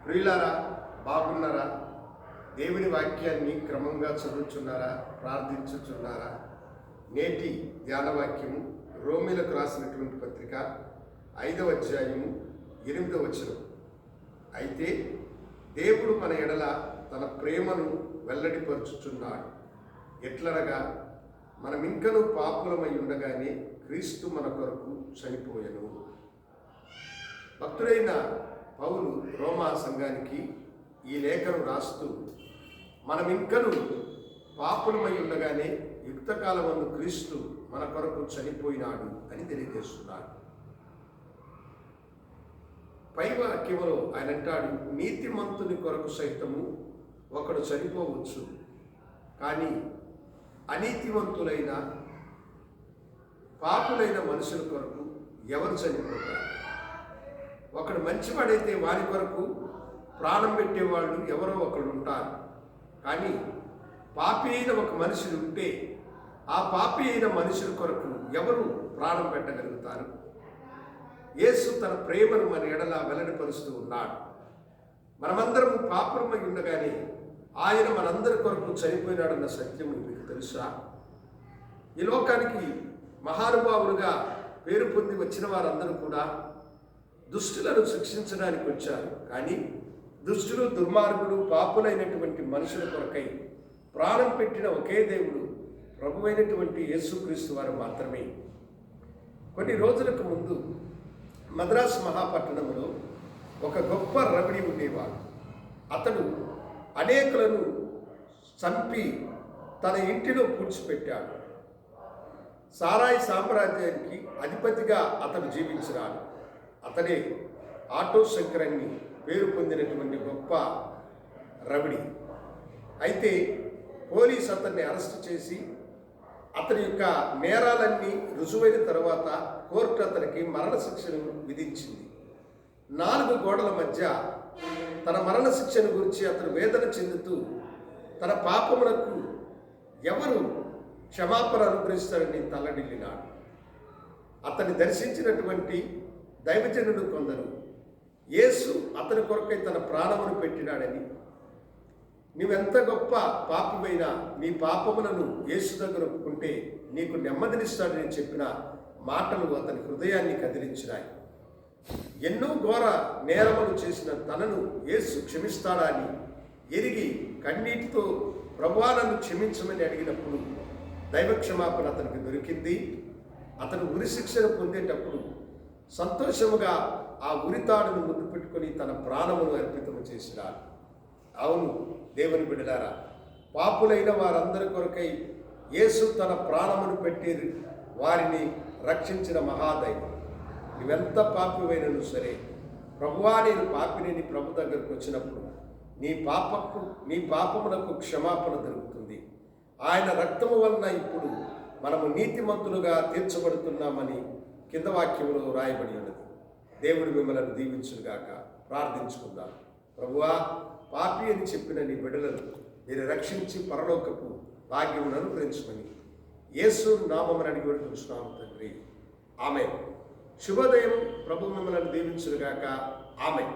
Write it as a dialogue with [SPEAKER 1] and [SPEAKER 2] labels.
[SPEAKER 1] ప్రియులారా, బాగున్నారా? దేవుని వాక్యాన్ని క్రమంగా చదువుచున్నారా? ప్రార్థించుచున్నారా? నేటి ధ్యాన వాక్యము రోమీలకు రాసినటువంటి పత్రిక 5వ అధ్యాయము 8వ వచనం. అయితే దేవుడు మన ఎడల తన ప్రేమను వెల్లడిపరుచుచున్నాడు. ఎట్లనగా మనమింకను పాపులమై ఉండగానే క్రీస్తు మన కొరకు చనిపోయెను. భక్తుడైన పౌలు రోమా సంఘానికి ఈ లేఖను రాస్తూ మనమింకను పాపులమై ఉండగానే యుక్తకాలమందు క్రీస్తు మన కొరకు చనిపోయినాడు అని తెలియజేస్తున్నాడు. పై వాక్యములో ఆయన అంటాడు, నీతిమంతుని కొరకు సైతము ఒకడు చనిపోవచ్చు, కానీ అనీతివంతులైన పాపులైన మనుషుల కొరకు ఎవరు చనిపోతారు? ఒకడు మంచివాడైతే వారి కొరకు ప్రాణం పెట్టేవాళ్ళు ఎవరో ఒకడు ఉంటారు. కానీ పాపి అయిన ఒక మనుషులు ఉంటే ఆ పాపి అయిన మనుషుల కొరకు ఎవరు ప్రాణం పెట్టగలుగుతారు? యేసు తన ప్రేమను మన ఎడల వెల్లడిపరుస్తూ ఉన్నాడు. మనమందరం పాపులమై ఉండగానే ఆయన మనందరి కొరకు చనిపోయినాడన్న సత్యం మీకు తెలుసా? ఈ లోకానికి మహానుభావులుగా పేరు పొంది వచ్చిన వారందరూ కూడా దుష్టులను శిక్షించడానికి వచ్చారు. కానీ దుష్టులు, దుర్మార్గులు, పాపులైనటువంటి మనుషుల కొరకై ప్రాణం పెట్టిన ఒకే దేవుడు ప్రభువైనటువంటి యేసుక్రీస్తు వారు మాత్రమే. కొన్ని రోజులకు ముందు మద్రాసు మహాపట్టణంలో ఒక గొప్ప రవిడి ఉండేవాడు. అతడు అనేకులను చంపి తన ఇంటిలో పూడ్చిపెట్టాడు. సారాయి సామ్రాజ్యానికి అధిపతిగా అతడు జీవించినాడు. అతడే ఆటో శంకరన్ని పేరు పొందినటువంటి గొప్ప రవిడి. అయితే పోలీసు అతన్ని అరెస్ట్ చేసి అతని యొక్క నేరాలన్నీ రుజువైన తర్వాత కోర్టు అతనికి మరణశిక్షను విధించింది. 4 గోడల మధ్య తన మరణశిక్షను గురించి అతను వేదన చెందుతూ తన పాపములకు ఎవరు క్షమాపణ అనుగ్రహిస్తారని తల్లడిల్లినాడు. అతన్ని దర్శించినటువంటి దైవజనుడు కొందరు యేసు అతని కొరకై తన ప్రాణమును పెట్టినాడని, నీవెంత గొప్ప పాపమైనా నీ పాపములను యేసు దగ్గర ఒప్పుకుంటే నీకు నెమ్మదినిస్తాడని చెప్పిన మాటలు అతని హృదయాన్ని కదిలించినాయి. ఎన్నో ఘోర నేరములు చేసిన తనను యేసు క్షమిస్తాడా అని ఎరిగి కన్నీటితో ప్రభువా నన్ను క్షమించమని అడిగినప్పుడు దైవక్షమాపణ అతనికి దొరికింది. అతను ఉరిశిక్షను పొందేటప్పుడు సంతోషముగా ఆ ఉరితాడును ముందు పెట్టుకొని తన ప్రాణమును అర్పితము చేసినాడు. అవును దేవుని బిడ్డలారా, పాపులైన వారందరి కొరకై యేసు తన ప్రాణమును పెట్టి వారిని రక్షించిన మహాదైవం. నువ్వెంత పాపివైనను సరే, ప్రభువా నేను పాపిని ప్రభు దగ్గరకు వచ్చినప్పుడు నీ పాపమునకు క్షమాపణ దొరుకుతుంది. ఆయన రక్తము వలన ఇప్పుడు మనము నీతిమంతులుగా తీర్చబడుతున్నామని కింద వాక్యంలో రాయబడి ఉన్నది. దేవుడు మిమ్మల్ని దీవించుగాక. ప్రార్థించుకుందాం. ప్రభువా, పాపి అని చెప్పిన నీ బిడ్డలను మీరు రక్షించి పరలోకపు భాగ్యమును అనుగ్రహించమని యేసు నామమున అడిగి వేడుకొంచున్నాము తండ్రి. ఆమేన్. శుభోదయం. ప్రభు మిమ్మల్ని దీవించుగాక. ఆమేన్.